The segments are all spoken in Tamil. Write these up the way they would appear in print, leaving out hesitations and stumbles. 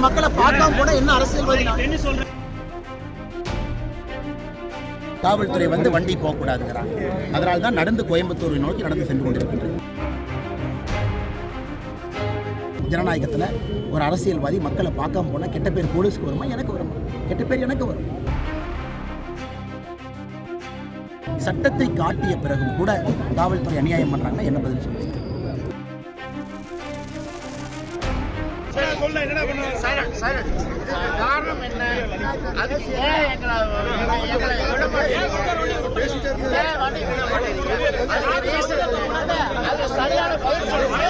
மக்களை பார்க்காம போனா என்ன அரசியல்வாதி? காவல்துறை வந்து வண்டி போகக்கூடாதுங்கிறாங்க. அதனால தான் நடந்து கோயம்புத்தூரை நோக்கி நடந்து சென்று கொண்டிருக்கின்றனர். ஜனநாயகத்தில் ஒரு அரசியல்வாதி மக்களை பார்க்காம போனா கெட்ட பேர் போலீஸ்க்கு வருமா? எனக்கு வருமா? கெட்ட பேர் எனக்கு வரும். சட்டத்தை காட்டிய பிறகும் கூட காவல்துறை அநியாயம் பண்றாங்கன்னா என்ன பதில் சொல்லுங்க? காரணம் என்ன? அதுக்கு ஏன் எங்களை சரியான பதில் சொல்லுங்க.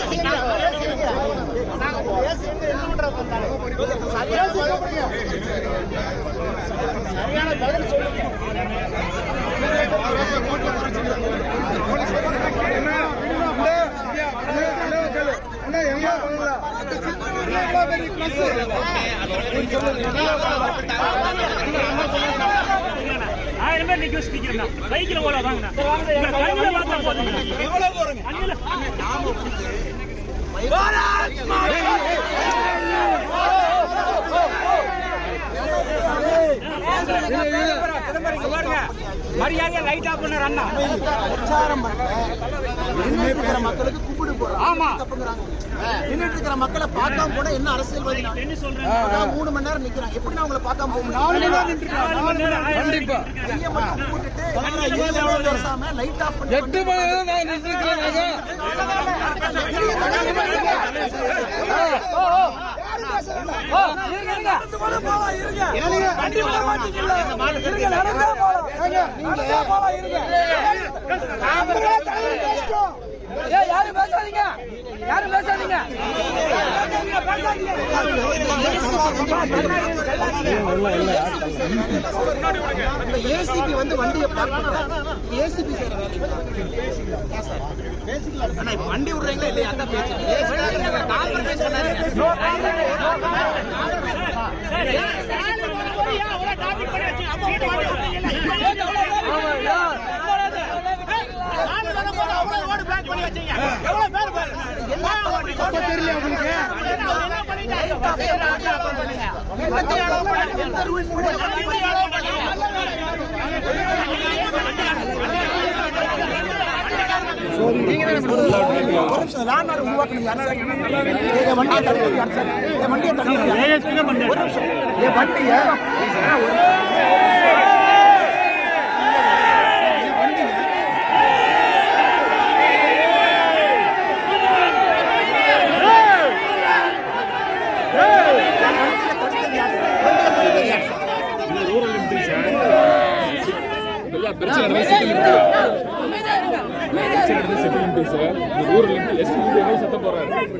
ஆயிரம் பேர் நிக்க வச்சுக்கிறேன். பைக்ல ஓட வாங்க. மரியாதையா லைட் ஆஃப் பண்ணாரு அண்ணா. பிரச்சாரம் பண்ற மக்களுக்கு கூப்பிடு போறாங்க. ஆமா தப்புங்கறாங்க. நின்னுட்டு இருக்கிற மக்களை பார்க்காம போனா என்ன அரசியல்வாதி? என்ன சொல்றேன்? நான் 3 மணி நேரம் நிக்கிறேன். எப்படி நான் உங்களை பார்க்காம போக முடியும்? 4 மணி நேரம் நின்னுட்டேன். கண்டிப்பா. கைய மட்டும் போட்டுட்டு 7 வருஷமா லைட் ஆஃப் பண்ணி 8 மணி நேரம் நான் நின்னுக்கிறேன். ஏசிபி வந்து வண்டியை ஏசிபி செய்யற வேலை வண்டி விடுறீங்களா இல்லையா? அந்த பேச்சு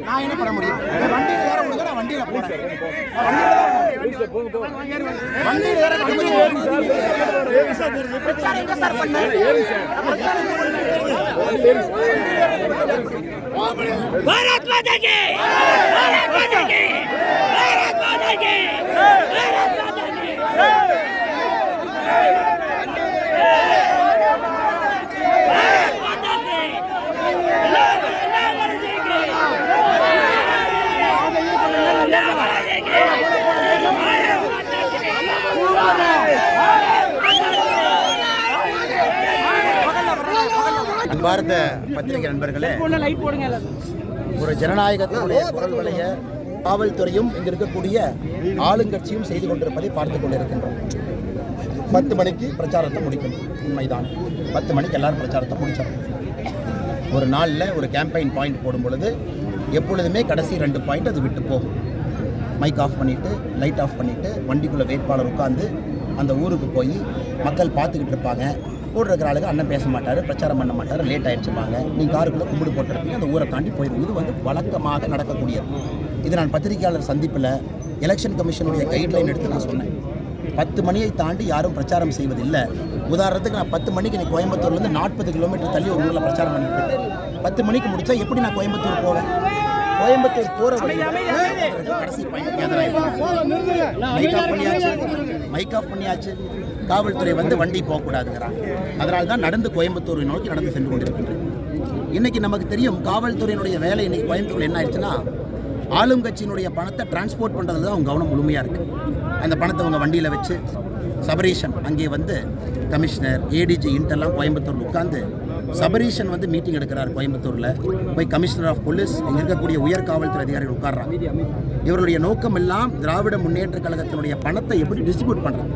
நான் என்ன பண்ண முடியும்? வண்டியில ஏற முடியுங்க. நான் வண்டியில போறேன். வண்டியில ஏற பிரச்சாரம் எங்க சார் பண்ண? பாரத் மாதா கி! பாரத் மாதா கி! பாரத் மாதா கி! பாரத் மாதா கி! அன்பார்ந்த பத்திரிகை நண்பர்களே, ஒரு ஜனநாயகத்தினுடைய குரல் வலைய காவல்துறையும் இங்க இருக்கக்கூடிய ஆளுங்கட்சியும் செய்து கொண்டிருப்பதை பார்த்துக் கொண்டிருக்கின்றோம். 10 மணிக்கு பிரச்சாரத்தை முடிக்கணும். உண்மைதான், 10 மணிக்கு எல்லாரும் பிரச்சாரத்தை முடிச்சிடணும். ஒரு நாளில் ஒரு கேம்பெயின் பாயிண்ட் போடும் பொழுது எப்பொழுதுமே கடைசி 2 பாயிண்ட் அது விட்டு போகும். மைக் ஆஃப் பண்ணிவிட்டு லைட் ஆஃப் பண்ணிவிட்டு வண்டிக்குள்ளே வேட்பாளர் உட்காந்து அந்த ஊருக்கு போய் மக்கள் பார்த்துக்கிட்டு இருப்பாங்க. கூட இருக்கிற ஆளுங்க அண்ணன் பேச மாட்டார், பிரச்சாரம் பண்ண மாட்டார், லேட் ஆகிடுச்சுப்பாங்க. நீங்கள் காருக்குள்ளே கும்பிடு போட்டிருப்பீங்க, அந்த ஊரை தாண்டி போயிடும். இது வந்து வழக்கமாக நடக்கக்கூடியது. இது நான் பத்திரிகையாளர் சந்திப்பில் எலெக்ஷன் கமிஷனுடைய கைட்லைன் எடுத்து நான் சொன்னேன். 10 மணியை தாண்டி யாரும் பிரச்சாரம் செய்வதில்லை. உதாரணத்துக்கு நான் 10 மணிக்கு நீ கோயம்புத்தூர்லேருந்து 40 கிலோமீட்டர் தள்ளி ஒரு ஊரில் பிரச்சாரம் பண்ணிட்டு இருக்கேன். 10 மணிக்கு முடித்தா எப்படி நான் கோயம்புத்தூர் போவேன்? கோயம்புத்தூர் போகிற கடைசி பாயிண்ட் மைக் ஆஃப் பண்ணியாச்சு. காவல்துறை வந்து வண்டி போகக்கூடாதுங்கிறாங்க. அதனால தான் நடந்து கோயம்புத்தூரை நோக்கி நடந்து சென்று கொண்டிருக்கின்றேன். இன்றைக்கி நமக்கு தெரியும் காவல்துறையினுடைய வேலை இன்றைக்கி கோயம்புத்தூரில் என்ன ஆயிடுச்சுன்னா, ஆளும் கட்சியினுடைய பணத்தை டிரான்ஸ்போர்ட் பண்ணுறதுல தான் அவங்க கவனம் முழுமையாக இருக்குது. அந்த பணத்தை அவங்க வண்டியில் வச்சு சபரீஷன் அங்கே வந்து கமிஷனர் ஏடிஜி இன்டெல்லாம் கோயம்புத்தூரில் உட்காந்து சபரீஷன் வந்து மீட்டிங் எடுக்கிறார் கோயம்புத்தூரில். போய் கமிஷனர் ஆஃப் போலீஸ் இங்கே இருக்கக்கூடிய உயர் காவல்துறை அதிகாரிகள் உட்கார்றாங்க. இவருடைய நோக்கம் எல்லாம் திராவிட முன்னேற்ற கழகத்தினுடைய பணத்தை எப்படி டிஸ்ட்ரிபியூட் பண்ணுறாங்க.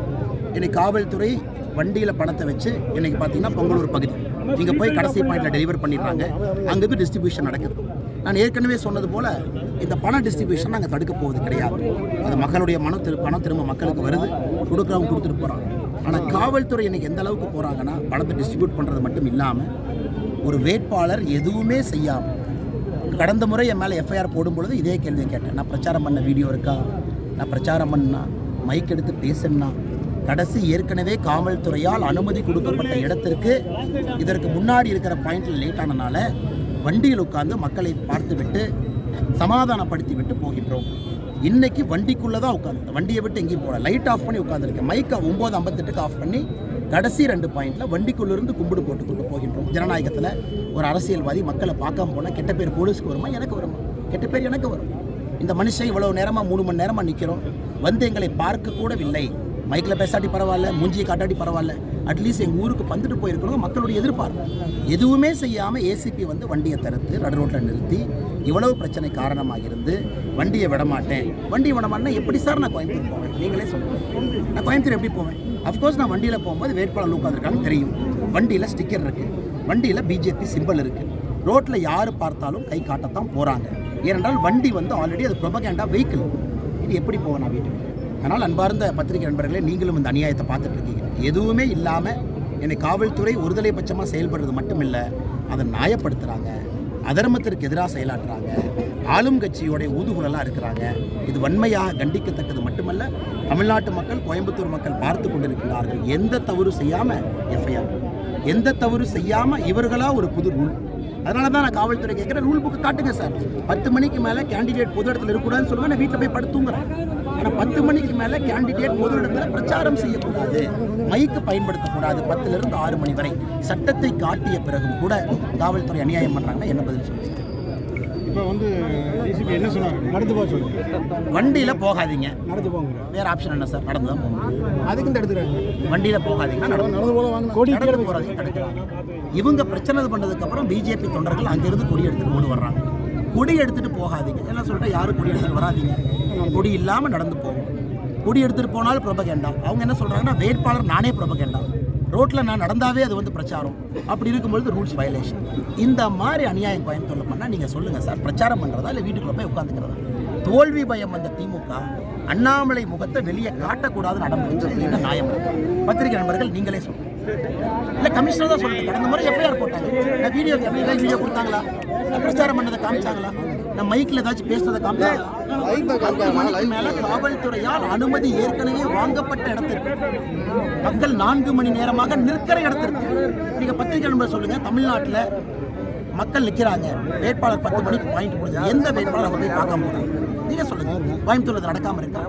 இன்னைக்கு காவல்துறை வண்டியில் பணத்தை வச்சு இன்றைக்கி பார்த்தீங்கன்னா பொங்கலூர் பகுதி இங்கே போய் கடைசி பாயிண்டில் டெலிவர் பண்ணிடுறாங்க. அங்கே டிஸ்ட்ரிபியூஷன் நடக்குது. நான் ஏற்கனவே சொன்னது போல் இந்த பண டிஸ்ட்ரிபியூஷன் நாங்கள் தடுக்க போவது கிடையாது. அது மக்களுடைய பணம் திரும்ப மக்களுக்கு வருது, கொடுக்குறவங்க கொடுத்துட்டு போகிறாங்க. ஆனால் காவல்துறை இன்றைக்கி எந்த அளவுக்கு போகிறாங்கன்னா, பணத்தை டிஸ்ட்ரிபியூட் பண்ணுறது மட்டும் இல்லாமல் ஒரு வேட்பாளர் எதுவுமே செய்யாமல், கடந்த முறை என் மேலே எஃப்ஐஆர் போடும்பொழுது இதே கேள்வியை கேட்டேன். நான் பிரச்சாரம் பண்ண வீடியோ இருக்கா, நான் பிரச்சாரம் பண்ணா, மைக் எடுத்து பேசுனா, கடைசி ஏற்கனவே காவல்துறையால் அனுமதி கொடுக்கப்பட்ட இடத்திற்கு இதற்கு முன்னாடி இருக்கிற பாயிண்டில் லேட் ஆனனால வண்டியில் உட்கார்ந்து மக்களை பார்த்துவிட்டு சமாதானப்படுத்தி விட்டு போகின்றோம். இன்னைக்கு வண்டிக்குள்ளே தான் உட்காந்து, வண்டியை விட்டு எங்கேயும் போகல, லைட் ஆஃப் பண்ணி உட்காந்துருக்கேன். மைக்கை 9:58 ஆஃப் பண்ணி கடைசி 2 பாயிண்டில் வண்டிக்குள்ளேருந்து கும்பிடு போட்டுக்கொண்டு போகின்றோம். ஜனநாயகத்தில் ஒரு அரசியல்வாதி மக்களை பார்க்காம போனால் கெட்ட பேர் போலீஸ்க்கு வருமா, எனக்கு வருமா? கெட்ட பேர் எனக்கு வரும். இந்த மனுஷன் இவ்வளோ நேரமாக 3 மணி நேரமாக நிற்கிறோம், வந்து எங்களை பார்க்க கூடவில்லை. மைக்கில் பேசாட்டி பரவாயில்ல, மூஞ்சியை காட்டாட்டி பரவாயில்ல, அட்லீஸ்ட் எங்கள் ஊருக்கு வந்துட்டு போயிருக்கணும் மக்களுடைய எதிர்பார்ப்பு. எதுவுமே செய்யாமல் ஏசிபி வந்து வண்டியை தடுத்து நடு ரோட்டில் நிறுத்தி இவ்வளவு பிரச்சனை காரணமாக இருந்து வண்டியை விடமாட்டேன். வண்டியை விடமாட்டேன்னா எப்படி சார் நான் கோயம்புத்தூர் போவேன்? நீங்களே சொல்லுங்கள், நான் கோயம்புத்தூர் எப்படி போவேன்? அஃப்கோர்ஸ் நான் வண்டியில் போகும்போது வேட்பாளர் உட்காந்துருக்கான்னு தெரியும், வண்டியில் ஸ்டிக்கர் இருக்குது, வண்டியில் பிஜேபி சிம்பிள் இருக்குது, ரோட்டில் யார் பார்த்தாலும் கை காட்டத்தான் போகிறாங்க. ஏனென்றால் வண்டி வந்து ஆல்ரெடி அது ப்ரொபகேண்டா வெஹிக்கிள். இது எப்படி போவேன் நான் வீட்டுக்கு? அதனால் அன்பார்ந்த பத்திரிகை நண்பர்களே, நீங்களும் இந்த அநியாயத்தை பார்த்துட்டு இருக்கீங்க. எதுவுமே இல்லாமல் என்னை காவல்துறை ஒருதலை பட்சமாக செயல்படுறது மட்டும் இல்லை, அதை நியாயப்படுத்துகிறாங்க, அதர்மத்திற்கு எதிராக செயலாற்றுறாங்க, ஆளும் கட்சியோடைய ஊதுகுழலாக இருக்கிறாங்க. இது வன்மையாக கண்டிக்கத்தக்கது மட்டுமல்ல, தமிழ்நாட்டு மக்கள், கோயம்புத்தூர் மக்கள் பார்த்து கொண்டிருக்கிறார்கள். எந்த தவறு செய்யாமல் எஃப்ஐஆர், எந்த தவறு செய்யாமல் இவர்களாக ஒரு புது ரூல். அதனால தான் நான் காவல்துறை கேட்குறேன், ரூல் புக்கு காட்டுங்க சார். 10 மணிக்கு மேலே கேண்டிடேட் பொது இடத்துல இருக்கக்கூடாதுன்னு சொல்லுவேன், நான் வீட்டில் போய் படுத்துங்கிறேன். ஆனால் 10 மணிக்கு மேலே கேண்டிடேட் பொது இடத்துல பிரச்சாரம் செய்யக்கூடாது, மைக்கு பயன்படுத்தக்கூடாது. 10லிருந்து 6 மணி வரை சட்டத்தை காட்டிய பிறகும் கூட காவல்துறை அநியாயம் பண்ணுறாங்கன்னா என்ன பதில் சொல்லுங்கள்? இப்போ வந்து டிசிபி என்ன சொன்னாங்க? நடந்து போக சொல்லுங்க, வண்டியில் போகாதீங்க, நடந்து போங்க. வேறு ஆப்ஷன் என்ன சார்? நடந்து தான் போகணும். அதுக்கும் தடுத்துறாங்க. வண்டியில் போகாதீங்கன்னா நடந்து போல வாங்க, நடந்து போகிறதையும் தடுக்கிறாங்க. இவங்க பிரச்சனை பண்ணதுக்கப்புறம் பிஜேபி தொண்டர்கள் அங்கேருந்து கொடி எடுத்துகிட்டு ஓடி வர்றாங்க. கொடி எடுத்துகிட்டு போகாதீங்க எல்லாம் சொல்லிட்டு, யாரும் கொடி எடுத்துகிட்டு வராதிங்க, கொடி இல்லாமல் நடந்து போகும். கொடி எடுத்துகிட்டு போனாலும் ப்ரொபகேண்டா. அவங்க என்ன சொல்கிறாங்கன்னா, வேட்பாளர் நானே ப்ரொபகேண்டா, ரோட்டில் நான் நடந்தாவே அது வந்து பிரச்சாரம். அப்படி இருக்கும்பொழுது ரூல்ஸ் வயலேஷன். இந்த மாதிரி அநியாயம் கோயம்புத்தூரில் பண்ணால் நீங்கள் சொல்லுங்கள் சார், பிரச்சாரம் பண்ணுறதா இல்லை வீட்டுக்குள்ளே போய் உட்காந்துக்கிறதா? தோல்வி பயம் வந்த திமுக அண்ணாமலை முகத்தை வெளியே காட்டக்கூடாதுன்னு நடந்துச்சு. என்ன நியாயம்? பத்திரிகை நண்பர்கள் நீங்களே சொல்லுங்கள். இல்லை கமிஷனர் தான் சொல்லிட்டு கடந்த முறை எஃப்ஐஆர் போட்டாங்க. நான் வீடியோ கொடுத்தாங்களா? நான் பிரச்சாரம் பண்ணதை காமிச்சாங்களா? நான் மைக்கில் ஏதாச்சும் பேசுறதை காமிச்சாங்களா? 10 மணிக்கு மேலே காவல்துறையால் அனுமதி ஏற்கனவே வாங்கப்பட்ட இடத்திற்கு மக்கள் 4 மணி நேரமாக நிற்கிற இடத்திற்கு நீங்கள் பத்திரிகை நண்பர் சொல்லுங்கள். தமிழ்நாட்டில் மக்கள் நிற்கிறாங்க, வேட்பாளர் 10 மணிக்கு பாயிண்ட் கொடுத்து எந்த வேட்பாளர் அவங்க போய் பார்க்காம போகிறாங்க? நீங்கள் சொல்லுங்கள். கோயம்புத்தூரில் நடக்காமல் இருக்கா?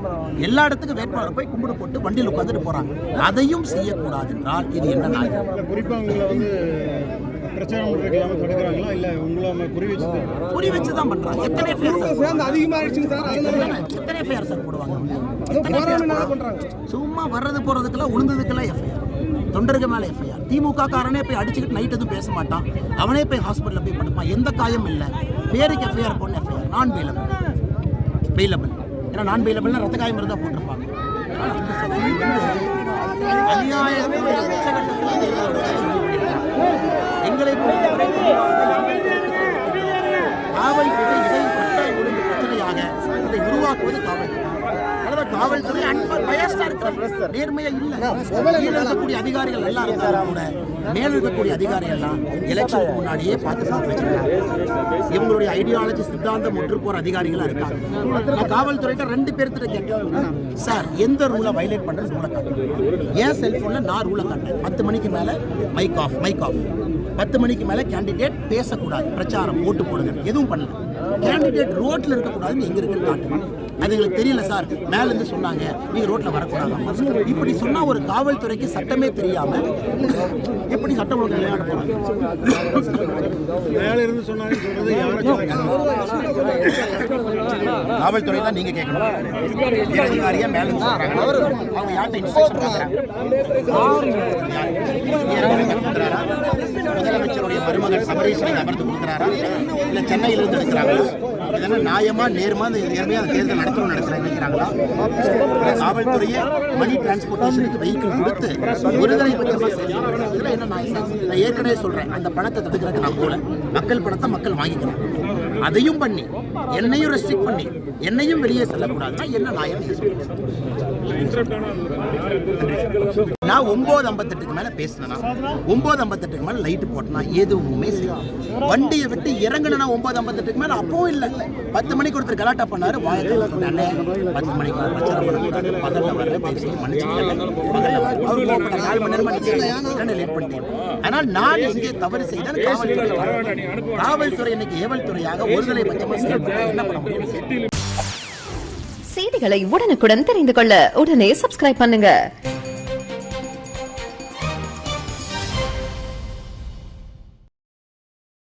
எல்லா இடத்துக்கும் வேட்பாளர் போய் கும்பிடு போட்டு வண்டியில் உட்காந்துட்டு போகிறாங்க. அதையும் செய்யக்கூடாது என்றால் இது என்ன நாயம்? குறிப்பாக உங்களை வந்து பிரச்சாரம் பண்ணுறதுக்கு தடுக்கிறாங்களா இல்லை உங்களை குறி வச்சு தான் பண்ணுறாங்க? எத்தனை எஃப்ஐஆர் சார் போடுவாங்க? சும்மா வர்றது போகிறதுக்கெல்லாம் உளுந்ததுக்கெல்லாம் எஃப்ஐஆர், தொண்டர்கள் மேலே எஃப்ஐஆர். திமுக காரனே போய் அடிச்சுக்கிட்டு நைட் எதுவும் பேச மாட்டான், அவனே போய் ஹாஸ்பிட்டலில் போய் படுப்பான், எந்த காயம் இல்லை. பேருக்கு எஃப்ஐஆர் போடணும், எஃப்ஐஆர் நான் பெயிலபிள். ஏன்னா நான் பெயிலபிள்னா ரத்த காயம் இருந்தால் போட்டிருப்பாங்க. எங்களை பொறுத்தவரை காவல்துறை இதை சட்டம் ஒழுங்கு பிரச்சனையாக அதை உருவாக்குவது காவல்துறை. காவல்துறை நேர்மையா இல்லை. கீழே இருக்கக்கூடிய அதிகாரிகள் எல்லாம் இருந்தாலும் கூட மேல இருக்கக்கூடிய அதிகாரிகள் எல்லாம் எலெக்ஷனுக்கு முன்னாடியே பார்த்து வச்சிருக்காங்க. இவங்களுடைய ஐடியாலஜி சித்தாந்தம் முற்று போற அதிகாரிகளா இருக்காங்க. நான் காவல்துறையிட்ட 2 பேர்கிட்ட கேட்டேன், சார் எந்த ரூலை வயலேட் பண்றது ரூலை காட்டுங்க. ஏன் செல்போன்ல நான் ரூலை காட்டேன், 10 மணிக்கு மேல மைக் ஆஃப், 10 மணிக்கு மேல கேண்டிடேட் பேசக்கூடாது, பிரச்சாரம் ஓட்டு போடுங்க, எதுவும் பண்ணல. கேண்டிடேட் ரோட்ல இருக்கக்கூடாதுன்னு எங்க இருக்குன்னு காட்டணும். அது எங்களுக்கு தெரியல சார், மேல இருந்து சொன்னாங்க நீங்க ரோட்ல வரக்கூடாது. இப்படி சொன்னா ஒரு காவல்துறைக்கு சட்டமே தெரியாம எப்படி சட்டம் ஒழுங்கு விளையாட போறாங்க? மேல இருந்து சொன்னாங்கன்னு சொல்றது காவல்துறை தான் நீங்க கேட்கணும். அதிகாரியா மேல இருந்து சொல்றாங்க, அவங்க யார்கிட்ட இன்ஸ்ட்ரக்ஷன் வாங்குறாங்க? முதலமைச்சருடைய மருமகன் சபரீஸ்வரன் அமர்ந்து கொடுக்குறாரா, இல்ல சென்னையில இருந்து எடுக்கிறாங்களா? இதெல்லாம் நியாயமா நேர்மா நேர்மையா அந்த தேர்தல் நடத்தணும்னு நினைக்கிறாங்களா? காவல்துறையை மணி டிரான்ஸ்போர்ட்டேஷனுக்கு வெஹிக்கிள் கொடுத்து ஒருதலை பட்சமா இதெல்லாம் என்ன நான் ஏற்கனவே சொல்றேன், அந்த பணத்தை தடுக்கிறதுக்கு நான் போல, மக்கள் பணத்தை மக்கள் வாங்கிக்கிறாங்க. அதையும் பண்ணி என்னையும் ரெஸ்ட்ரிக்ட் பண்ணி என்னையும் வெளியே செல்லக்கூடாதுன்னா என்ன நியாயம்? நான் 9:58 மேல பேசினா 9:58 மேல லைட் போட்டனா எதுவுமே செய்யலாம். வண்டியை விட்டு இறங்கினா 9:58 மேல அப்பவும் இல்லை. 10 மணிக்கு ஒருத்தர் கலாட்டா பண்ணாரு, வாயக்கால சொன்னானே 10 மணிக்கு பிரச்சாரம் பண்ணக்கூடாது, பகல்ல வர பேசி மன்னிச்சுக்கல, பகல்ல அவர் கோபப்பட்ட 4 மணி நேரமா நிக்கிறேன் லேட் பண்ணிட்டேன். ஆனால் நான் இங்கே தவறு செய்தால் காவல்துறை இன்னைக்கு ஏவல் துறையாக ஒருதலை பட்சமா என்ன பண்ண முடியும்? செய்திகளை உடனுக்குடன் தெரிந்து கொள்ள உடனே சப்ஸ்கிரைப் பண்ணுங்க.